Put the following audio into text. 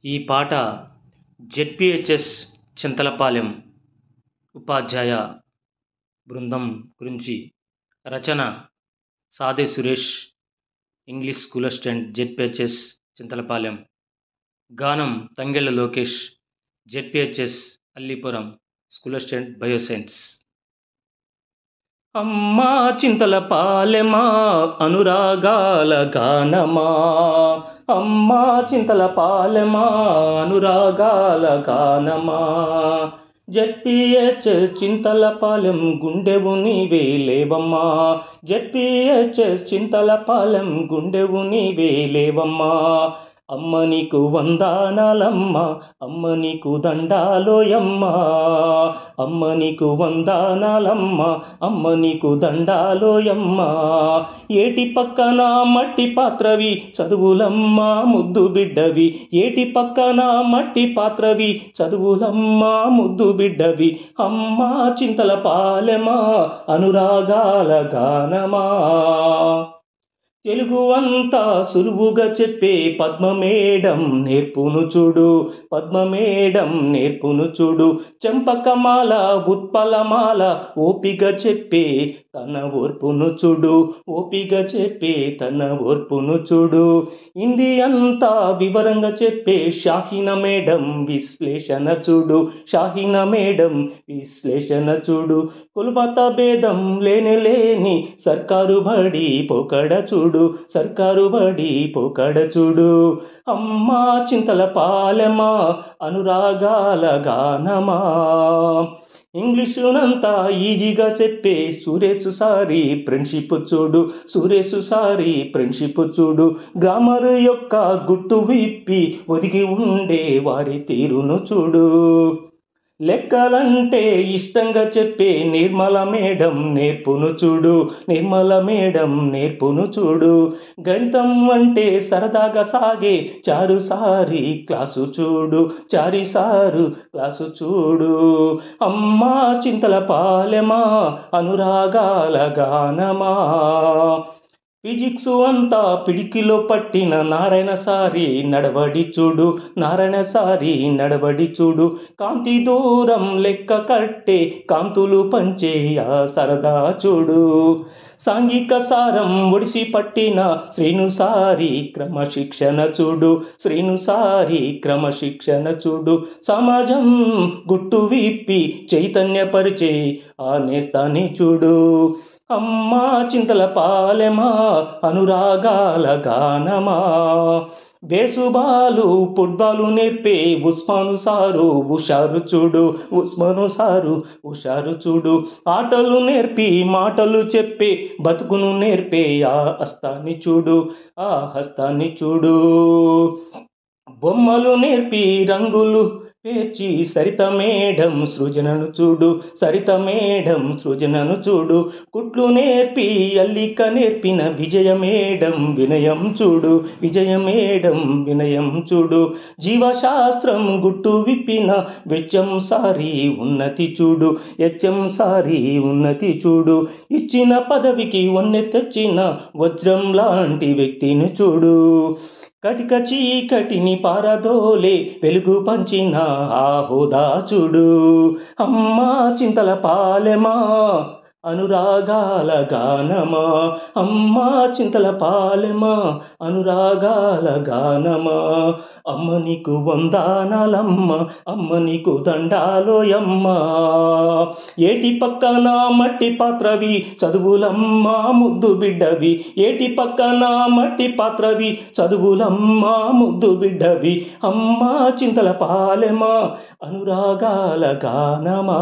ఈ పాట జెడ్పీహెచ్ఎస్ చింతలపాలెం ఉపాధ్యాయ బృందం గురించి. రచన Sade Suresh, English school assistant, ZPHS Chintalapalem. గానం Tangella Lokesh, ZPHS Allipuram, school assistant, bioscience. అమ్మా చింతలపాలెమా అనురాగాల గానమా, అమ్మా చింతలపాలెమా అనురాగాల గానమా. జెడ్పీహెచ్ఎస్ చింతలపాలెం గుండెవు నీవే లేవమ్మా, జెడ్పీహెచ్ఎస్ చింతలపాలెం గుండెవు నీవే లేవమ్మా. అమ్మ నీకు వందనాలమ్మ, అమ్మ నీకు దండాలోయమ్మ, అమ్మ నీకు వందనాలమ్మ, అమ్మ నీకు దండాలోయమ్మ. ఏటి పక్కన మట్టి పాత్రవి చదువులమ్మ ముద్దు బిడ్డవి, ఏటి పక్కన మట్టి పాత్రవి చదువులమ్మ ముద్దు బిడ్డవి. అమ్మా చింతలపాలెమా అనురాగాల గానమా. తెలుగు అంతా సులువుగా చెప్పే పద్మమేడం నేర్పును చూడు, పద్మమేడం నేర్పును చూడు. చెంపకమాల ఉత్పలమాల ఓపిక చెప్పే తన ఓర్పును చూడు, ఓపిక చెప్పే తన ఓర్పును చూడు. హిందీ అంతా వివరంగా చెప్పే షాహినా మేడం విశ్లేషణ చూడు, షాహినా మేడం విశ్లేషణ చూడు. కులమత భేదం లేని సర్కారు బడి పోకడ చూడు, సర్కారు బడి పోకడ చూడు. అమ్మా చింతలపాలెమా అనురాగాల గానమా. ఇంగ్లీషునంతా ఈజీగా చెప్పే సురేష్ సారి ఫ్రెండ్షిప్ చూడు, సురేష్ సారి ఫ్రెండ్షిప్ చూడు. గ్రామర్ యొక్క గుట్టు విప్పి ఒదిగి ఉండే వారి తీరును చూడు. లెక్కలంటే ఇష్టంగా చెప్పే నిర్మల మేడం నేర్పును చూడు, నిర్మల మేడం నేర్పును చూడు. గణితం అంటే సరదాగా సాగే చారు సారి క్లాసు చూడు, చారి సారు క్లాసు చూడు. అమ్మా చింతలపాలెమా అనురాగాల గానమా. ఫిజిక్స్ అంతా పిడికిలో పట్టిన నారాయణ సారి నడవడి చూడు, నారాయణ సారి నడవడి చూడు. కాంతి దూరం లెక్క కట్టే కాంతులు పంచే ఆ సరదా చూడు. సాంఘిక సారం ఒడిసి పట్టిన శ్రీను సారి క్రమశిక్షణ చూడు, శ్రీను సారి క్రమశిక్షణ చూడు. సమాజం గుట్టు విప్పి చైతన్యపరిచే ఆ నేస్తాన్ని చూడు. అమ్మా చింతలపాలెమా అనురాగాల గానమా. బేసుబాలు ఫుట్బాలు నేర్పే ఉస్మాను సారు హుషారు చూడు, ఉస్మాను సారు హుషారు చూడు. ఆటలు నేర్పి మాటలు చెప్పే బతుకును నేర్పే ఆ హస్తాన్ని చూడు, ఆ హస్తాన్ని చూడు. బొమ్మలు నేర్పి రంగులు పేర్చి సరిత మేడం సృజనను చూడు, సరిత మేడం సృజనను చూడు. కుట్లు నేర్పి అల్లిక నేర్పిన విజయ మేడం వినయం చూడు, విజయ మేడం వినయం చూడు. జీవశాస్త్రం గుట్టు విప్పిన వెచ్చం సారి ఉన్నతి చూడు, హెచ్ఎం సారి ఉన్నతి చూడు. ఇచ్చిన పదవికి వన్నె తెచ్చిన వజ్రం లాంటి వ్యక్తిని చూడు. కటిక చీకటిని పారదోలే వెలుగు పంచిన ఆ హోదా చూడు. అమ్మా చింతలపాలెమా అనురాగాల గానమా, అమ్మా చింతలపాలెమా అనురాగాల గానమా. అమ్మ నీకు వందనాలమ్మ, అమ్మ నీకు దండాలోయమ్మ. ఏటి పక్కన మట్టి పాత్రవి చదువులమ్మ ముద్దు బిడ్డవి, ఏటి పక్కన మట్టి పాత్రవి చదువులమ్మ ముద్దు బిడ్డవి. అమ్మా చింతలపాలెమా అనురాగాల గానమా.